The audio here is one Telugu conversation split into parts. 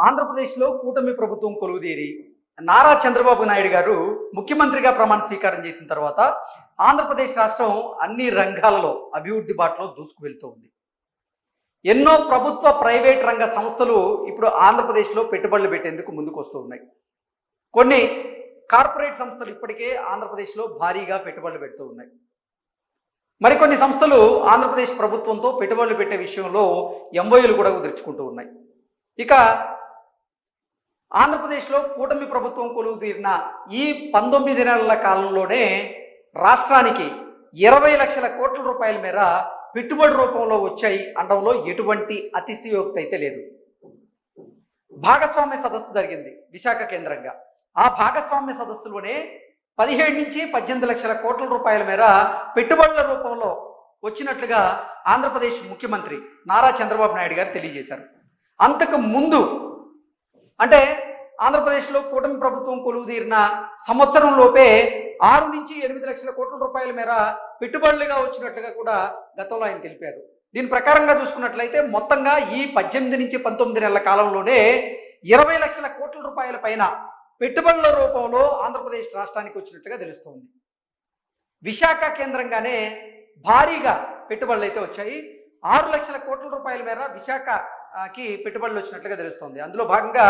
ఆంధ్రప్రదేశ్లో కూటమి ప్రభుత్వం కొలువుదీరి నారా చంద్రబాబు నాయుడు గారు ముఖ్యమంత్రిగా ప్రమాణ స్వీకారం చేసిన తర్వాత ఆంధ్రప్రదేశ్ రాష్ట్రం అన్ని రంగాలలో అభివృద్ధి బాటలో దూసుకు వెళ్తూ ఉంది. ఎన్నో ప్రభుత్వ ప్రైవేట్ రంగ సంస్థలు ఇప్పుడు ఆంధ్రప్రదేశ్లో పెట్టుబడులు పెట్టేందుకు ముందుకు వస్తూ ఉన్నాయి. కొన్ని కార్పొరేట్ సంస్థలు ఇప్పటికే ఆంధ్రప్రదేశ్లో భారీగా పెట్టుబడులు పెడుతూ ఉన్నాయి. మరికొన్ని సంస్థలు ఆంధ్రప్రదేశ్ ప్రభుత్వంతో పెట్టుబడులు పెట్టే విషయంలో ఎంఓయూలు కూడా కుదుర్చుకుంటూ ఉన్నాయి. ఇక ఆంధ్రప్రదేశ్లో కూటమి ప్రభుత్వం కొలువు తీరిన ఈ 19 నెలల కాలంలోనే రాష్ట్రానికి 20 లక్షల కోట్ల రూపాయల మేర పెట్టుబడి రూపంలో వచ్చాయి అనడంలో ఎటువంటి అతిశయోక్తి అయితే లేదు. భాగస్వామ్య సదస్సు జరిగింది విశాఖ కేంద్రంగా. ఆ భాగస్వామ్య సదస్సులోనే 17 నుంచి 18 లక్షల కోట్ల రూపాయల మేర పెట్టుబడుల రూపంలో వచ్చినట్లుగా ఆంధ్రప్రదేశ్ ముఖ్యమంత్రి నారా చంద్రబాబు నాయుడు గారు తెలియజేశారు. అంతకు ముందు అంటే ఆంధ్రప్రదేశ్లో కూటమి ప్రభుత్వం కొలువు తీరిన సంవత్సరం లోపే 6 నుంచి 8 లక్షల కోట్ల రూపాయల మేర పెట్టుబడులుగా వచ్చినట్లుగా కూడా గతంలో ఆయన తెలిపారు. దీని ప్రకారంగా చూసుకున్నట్లయితే మొత్తంగా ఈ 18 నుంచి 19 నెలల కాలంలోనే 20 లక్షల కోట్ల రూపాయల పైన పెట్టుబడుల రూపంలో ఆంధ్రప్రదేశ్ రాష్ట్రానికి వచ్చినట్టుగా తెలుస్తోంది. విశాఖ కేంద్రంగానే భారీగా పెట్టుబడులు అయితే వచ్చాయి. 6 లక్షల కోట్ల రూపాయల మేర విశాఖకి పెట్టుబడులు వచ్చినట్లుగా తెలుస్తోంది. అందులో భాగంగా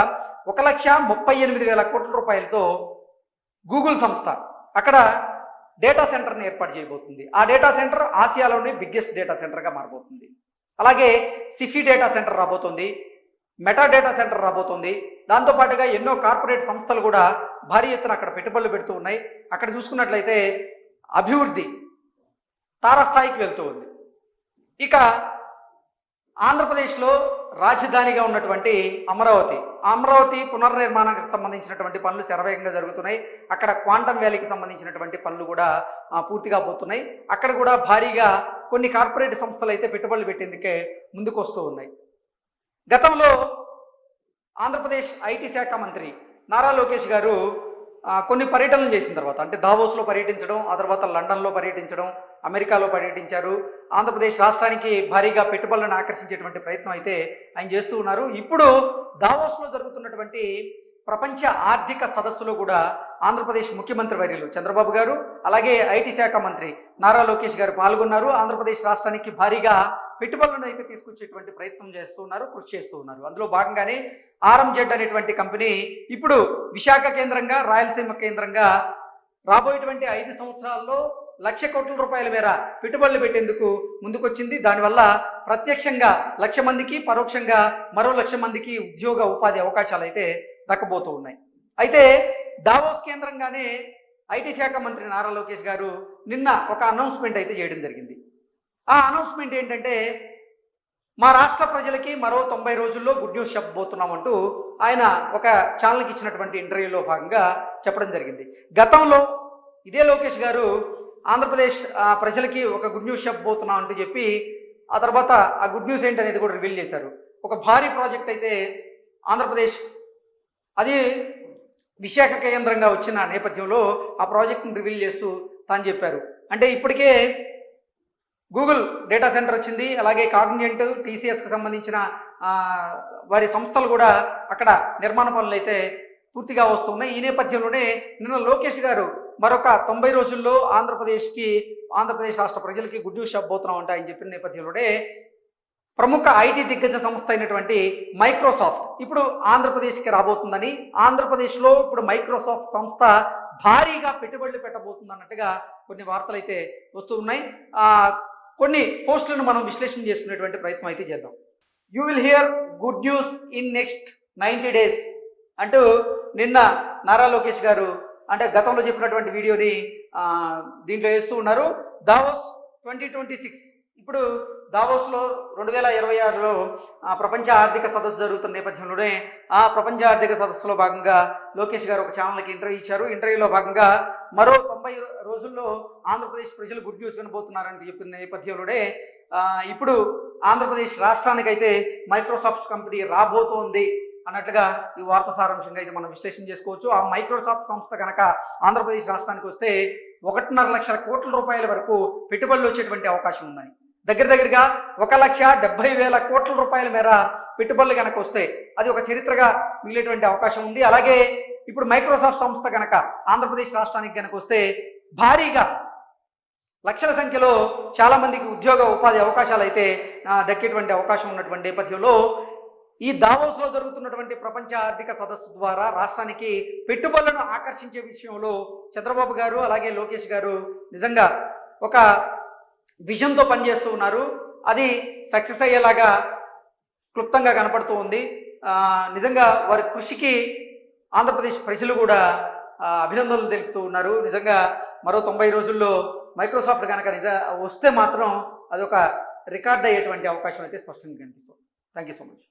1,38,000 కోట్ల రూపాయలతో గూగుల్ సంస్థ అక్కడ డేటా సెంటర్ని ఏర్పాటు చేయబోతుంది. ఆ డేటా సెంటర్ ఆసియాలోనే బిగ్గెస్ట్ డేటా సెంటర్గా మారబోతుంది. అలాగే సిఫీ డేటా సెంటర్ రాబోతుంది, మెటా డేటా సెంటర్ రాబోతుంది. దాంతోపాటుగా ఎన్నో కార్పొరేట్ సంస్థలు కూడా భారీ ఎత్తున అక్కడ పెట్టుబడులు పెడుతూ ఉన్నాయి. అక్కడ చూసుకున్నట్లయితే అభివృద్ధి తారాస్థాయికి వెళ్తూ ఉంది. ఇక ఆంధ్రప్రదేశ్లో రాజధానిగా ఉన్నటువంటి అమరావతి పునర్నిర్మాణానికి సంబంధించినటువంటి పనులు శరవేగంగా జరుగుతున్నాయి. అక్కడ క్వాంటమ్ వ్యాలీకి సంబంధించినటువంటి పనులు కూడా పూర్తిగా పోతున్నాయి. అక్కడ కూడా భారీగా కొన్ని కార్పొరేట్ సంస్థలు అయితే పెట్టుబడులు పెట్టేందుకే ముందుకు వస్తూ ఉన్నాయి. గతంలో ఆంధ్రప్రదేశ్ ఐటీ శాఖ మంత్రి నారా లోకేష్ గారు కొన్ని పర్యటనలు చేసిన తర్వాత అంటే దావోస్లో పర్యటించడం, ఆ తర్వాత లండన్లో పర్యటించడం, అమెరికాలో పర్యటించారు. ఆంధ్రప్రదేశ్ రాష్ట్రానికి భారీగా పెట్టుబడులను ఆకర్షించేటువంటి ప్రయత్నం అయితే ఆయన చేస్తూ ఉన్నారు. ఇప్పుడు దావోస్లో జరుగుతున్నటువంటి ప్రపంచ ఆర్థిక సదస్సులో కూడా ఆంధ్రప్రదేశ్ ముఖ్యమంత్రి వర్యులు చంద్రబాబు గారు అలాగే ఐటీ శాఖ మంత్రి నారా లోకేష్ గారు పాల్గొన్నారు. ఆంధ్రప్రదేశ్ రాష్ట్రానికి భారీగా పెట్టుబడులను అయితే తీసుకొచ్చేటువంటి ప్రయత్నం చేస్తూ ఉన్నారు, కృషి చేస్తూ ఉన్నారు. అందులో భాగంగానే ఆర్ఎంజెడ్ అనేటువంటి కంపెనీ ఇప్పుడు విశాఖ కేంద్రంగా, రాయలసీమ కేంద్రంగా రాబోయేటువంటి 5 సంవత్సరాల్లో 1,00,000 కోట్ల రూపాయల మేర పెట్టుబడులు పెట్టేందుకు ముందుకొచ్చింది. దానివల్ల ప్రత్యక్షంగా 1,00,000 మందికి, పరోక్షంగా మరో 1,00,000 మందికి ఉద్యోగ ఉపాధి అవకాశాలు అయితే దక్కబోతూ ఉన్నాయి. అయితే దావోస్ కేంద్రంగానే ఐటీ శాఖ మంత్రి నారా లోకేష్ గారు నిన్న ఒక అనౌన్స్మెంట్ అయితే చేయడం జరిగింది. ఆ అనౌన్స్మెంట్ ఏంటంటే మా రాష్ట్ర ప్రజలకి మరో 90 రోజుల్లో గుడ్ న్యూస్ చెప్పబోతున్నామంటూ ఆయన ఒక ఛానల్కి ఇచ్చినటువంటి ఇంటర్వ్యూలో భాగంగా చెప్పడం జరిగింది. గతంలో ఇదే లోకేష్ గారు ఆంధ్రప్రదేశ్ ప్రజలకి ఒక గుడ్ న్యూస్ చెప్పబోతున్నాం అంటూ చెప్పి ఆ తర్వాత ఆ గుడ్ న్యూస్ ఏంటనేది కూడా రివీల్ చేశారు. ఒక భారీ ప్రాజెక్ట్ అయితే ఆంధ్రప్రదేశ్ అది విశాఖ కేంద్రంగా వచ్చిన నేపథ్యంలో ఆ ప్రాజెక్ట్ని రివీల్ చేస్తూ తాను చెప్పారు. అంటే ఇప్పటికే గూగుల్ డేటా సెంటర్ వచ్చింది, అలాగే కాగ్నిజెంట్, టీసీఎస్కి సంబంధించిన వారి సంస్థలు కూడా అక్కడ నిర్మాణ పనులు అయితే పూర్తిగా వస్తున్నాయి. ఈ నేపథ్యంలోనే నిన్న లోకేష్ గారు మరొక 90 రోజుల్లో ఆంధ్రప్రదేశ్ రాష్ట్ర ప్రజలకి గుడ్ న్యూస్ చెప్పబోతున్నాం అంటే ఆయన చెప్పిన నేపథ్యంలోనే ప్రముఖ ఐటీ దిగ్గజ సంస్థ అయినటువంటి మైక్రోసాఫ్ట్ ఇప్పుడు ఆంధ్రప్రదేశ్కి రాబోతుందని, ఆంధ్రప్రదేశ్లో ఇప్పుడు మైక్రోసాఫ్ట్ సంస్థ భారీగా పెట్టుబడులు పెట్టబోతుంది అన్నట్టుగా కొన్ని వార్తలు అయితే వస్తూ ఉన్నాయి. కొన్ని పోస్టులను మనం విశ్లేషణ చేసుకునేటువంటి ప్రయత్నం అయితే చేద్దాం. You will here good news in next 90 days అంటూ నిన్న నారా లోకేష్ గారు అంటే గతంలో చెప్పినటువంటి వీడియోని దీంట్లో వేస్తూ ఉన్నారు. దావోస్ 2026 ఇప్పుడు దావోస్లో 2026లో ప్రపంచ ఆర్థిక సదస్సు జరుగుతున్న నేపథ్యంలోనే ఆ ప్రపంచ ఆర్థిక సదస్సులో భాగంగా లోకేష్ గారు ఒక ఛానల్కి ఇంటర్వ్యూ ఇచ్చారు. ఇంటర్వ్యూలో భాగంగా మరో 90 రోజుల్లో ఆంధ్రప్రదేశ్ ప్రజలు గుడ్ న్యూస్ వినబోతున్నారని చెప్పిన నేపథ్యంలోనే ఇప్పుడు ఆంధ్రప్రదేశ్ రాష్ట్రానికైతే మైక్రోసాఫ్ట్ కంపెనీ రాబోతోంది అన్నట్లుగా ఈ వార్త సారాంశంగా అయితే మనం విశ్లేషణ చేసుకోవచ్చు. ఆ మైక్రోసాఫ్ట్ సంస్థ కనుక ఆంధ్రప్రదేశ్ రాష్ట్రానికి వస్తే 1.5 లక్షల కోట్ల రూపాయల వరకు పెట్టుబడులు వచ్చేటువంటి అవకాశం ఉందని, దగ్గరగా 1,70,000 కోట్ల రూపాయల మేర పెట్టుబడులు కనుక వస్తే అది ఒక చరిత్రగా మిగిలేటువంటి అవకాశం ఉంది. అలాగే ఇప్పుడు మైక్రోసాఫ్ట్ సంస్థ కనుక ఆంధ్రప్రదేశ్ రాష్ట్రానికి కనుక వస్తే భారీగా లక్షల సంఖ్యలో చాలా మందికి ఉద్యోగ ఉపాధి అవకాశాలు అయితే దక్కేటువంటి అవకాశం ఉన్నటువంటి నేపథ్యంలో ఈ దావోస్లో జరుగుతున్నటువంటి ప్రపంచ ఆర్థిక సదస్సు ద్వారా రాష్ట్రానికి పెట్టుబడులను ఆకర్షించే విషయంలో చంద్రబాబు గారు అలాగే లోకేష్ గారు నిజంగా ఒక విజన్తో పనిచేస్తూ ఉన్నారు. అది సక్సెస్ అయ్యేలాగా క్లుప్తంగా కనపడుతూ ఉంది. నిజంగా వారి కృషికి ఆంధ్రప్రదేశ్ ప్రజలు కూడా అభినందనలు తెలుపుతూ ఉన్నారు. నిజంగా మరో 90 రోజుల్లో మైక్రోసాఫ్ట్ కనుక వస్తే మాత్రం అదొక రికార్డ్ అయ్యేటువంటి అవకాశం అయితే స్పష్టంగా కనిపిస్తుంది. Thank you so much.